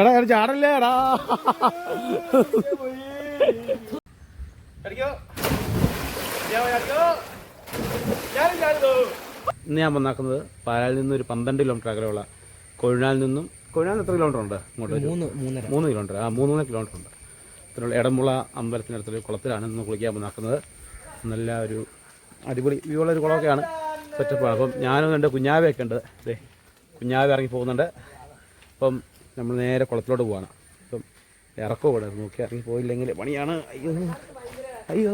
എടാ ചാടല്ലേ എടാ. ഇന്ന് ഞാൻ വന്നാക്കുന്നത് പാലായിൽ നിന്ന് ഒരു 12 കിലോമീറ്റർ അകലെയുള്ള കൊഴിഞ്ഞാൽ എത്ര കിലോമീറ്റർ ഉണ്ട് ഇങ്ങോട്ട്? 3 കിലോമീറ്റർ. 3 കിലോമീറ്റർ ഉണ്ട്. ഇതിനുള്ള എടമുള അമ്പലത്തിനടുത്തൊരു കുളത്തിലാണ് ഇന്ന് കുളിക്കാൻ വന്നാക്കുന്നത്. നല്ല ഒരു അടിപൊളി വ്യൂ ഉള്ളൊരു കുളമൊക്കെയാണ്, സെറ്റപ്പാണ്. അപ്പം ഞാനും എൻ്റെ കുഞ്ഞാവയൊക്കെ ഉണ്ട്. അതെ, കുഞ്ഞാവ ഇറങ്ങി പോകുന്നുണ്ട്. അപ്പം നമ്മൾ നേരെ കുളത്തിലോട്ട് പോവാണ്. അപ്പം ഇറക്കോ ഇവിടെ നോക്കി ഇറങ്ങി പോയില്ലെങ്കിൽ പണിയാണ്. അയ്യോ അയ്യോ,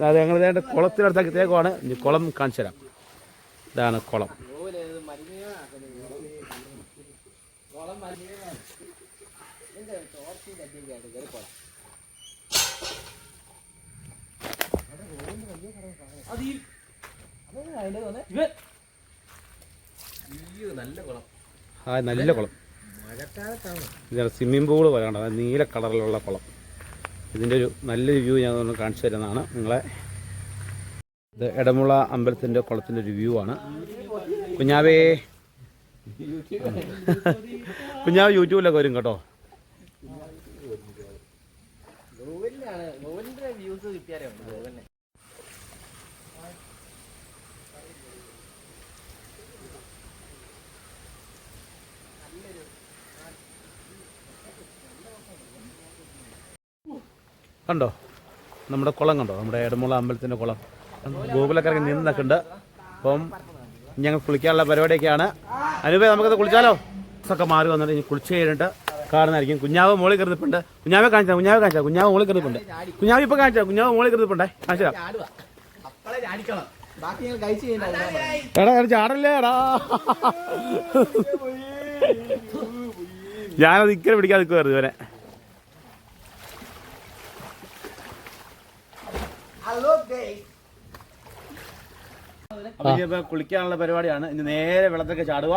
അതെ ഞങ്ങൾ വേണ്ട കുളത്തിനടുത്താക്കി തേക്കുവാണ്. ഇനി കുളം കാണിച്ചു തരാം. ഇതാണ് കുളം. നല്ല കുളം. ഇതാണ് സ്വിമ്മിംഗ് പൂള് പോലെ കണ്ടത്, നീല കളറിലുള്ള കുളം. ഇതിൻ്റെ ഒരു നല്ലൊരു വ്യൂ ഞാൻ ഒന്ന് കാണിച്ചു തരുന്നതാണ് നിങ്ങളെ. ഇത് എടമുള അമ്പലത്തിൻ്റെ കുളത്തിൻ്റെ ഒരു വ്യൂ ആണ്. കുഞ്ഞാവേ കുഞ്ഞാവ് യൂട്യൂബിലൊക്കെ വരും കേട്ടോ. കണ്ടോ നമ്മുടെ കുളം, കണ്ടോ നമ്മുടെ എടമുള അമ്പലത്തിൻ്റെ കുളം. ഗൂഗിളൊക്കെ ഇറങ്ങി നിന്നൊക്കെ ഉണ്ട്. അപ്പം ഞങ്ങൾ കുളിക്കാനുള്ള പരിപാടിയൊക്കെയാണ്. അനുപേ നമുക്കത് കുളിച്ചാലോ? ഒക്കെ മാറി വന്നിട്ട് ഇനി കുളിച്ച് കഴിഞ്ഞിട്ട് കാണുന്നതായിരിക്കും. കുഞ്ഞാവ് മോളിൽ കയറിപ്പുണ്ട്. കുഞ്ഞാവെ കാണിച്ചാൽ കുഞ്ഞാവ് മോളിൽ കയറിപ്പുണ്ട്. കുഞ്ഞാവ് ഇപ്പം കാണിച്ചാൽ കുഞ്ഞാവ് മോളിൽ കയറിപ്പുണ്ടേ. കാണിച്ചാ എടാ ചാടല്ലേ എടാ. ഞാനത് ഇക്കരെ പിടിക്കാതെ നിൽക്കുമായിരുന്നു ഇവരെ. അപ്പൊ കുളിക്കാനുള്ള പരിപാടിയാണ്. ഇനി നേരെ വെള്ളത്തൊക്കെ ചാടുക,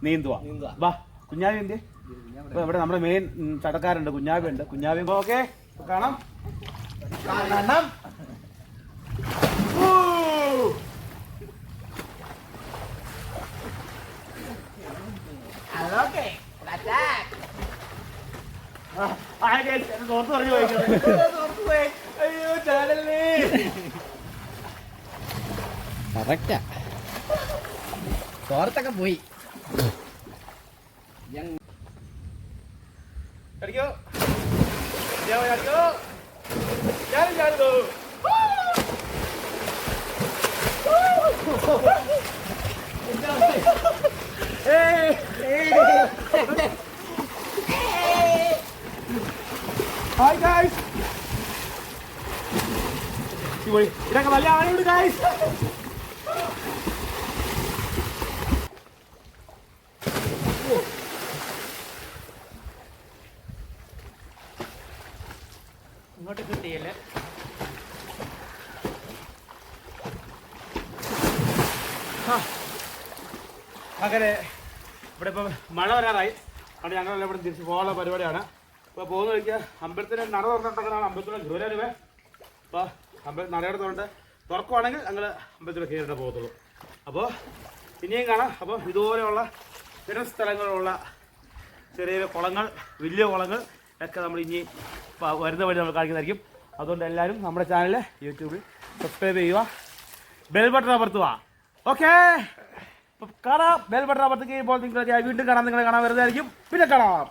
നീന്തുക. വാ കുഞ്ഞാവിന്റെ ഇവിടെ നമ്മുടെ മെയിൻ ചടക്കാരുണ്ട്, കുഞ്ഞാവുണ്ട്. കുഞ്ഞാവി ഓക്കെ കാണാം. തോർത്തു പറഞ്ഞു പോയി. അയ്യോ ചാടല്ലേ. കറക്റ്റാ, തോർത്തൊക്കെ പോയി. അടിക്കോ അടിക്കോ, ഞാനും ചാടുന്നു. ഹായ് ഗൈസ്, ഇതൊക്കെ നല്ല ആളുണ്ട് ഗൈസ്. ഇങ്ങോട്ട് കിട്ടിയല്ലേ. അങ്ങനെ ഇവിടെ ഇപ്പം മഴ വരാറായി. അവിടെ ഞങ്ങളെല്ലാം ഇവിടെ തിരിച്ച് പോകാനുള്ള പരിപാടിയാണ്. ഇപ്പോൾ പോകുന്ന വഴിക്ക് അമ്പലത്തിന് നട തുറന്നിട്ടങ്ങനെയാണ് അമ്പലത്തിലെ ജോലിയാനുവേ. അപ്പോൾ നടയുടെ തുറക്കുവാണെങ്കിൽ ഞങ്ങൾ അമ്പലത്തിൽ കയറിയിട്ട് പോകത്തുള്ളൂ. അപ്പോൾ ഇനിയും കാണാം. അപ്പോൾ ഇതുപോലെയുള്ള ചില സ്ഥലങ്ങളിലുള്ള ചെറിയ കുളങ്ങൾ, വലിയ കുളങ്ങൾ ഒക്കെ നമ്മൾ ഇനി വരുന്ന വഴി നമ്മൾ കാണിക്കുന്നതായിരിക്കും. അതുകൊണ്ട് എല്ലാവരും നമ്മുടെ ചാനൽ യൂട്യൂബിൽ സബ്സ്ക്രൈബ് ചെയ്യുക, ബെൽ ബട്ടൺ അമർത്തുക. ഓക്കെ, കാണാം. ബെൽ ബട്ടൺ അമർത്തുക. ഇപ്പോൾ നിങ്ങൾ വീണ്ടും കാണാൻ, നിങ്ങളെ കാണാൻ വരുന്നതായിരിക്കും. പിന്നെ കാണാം.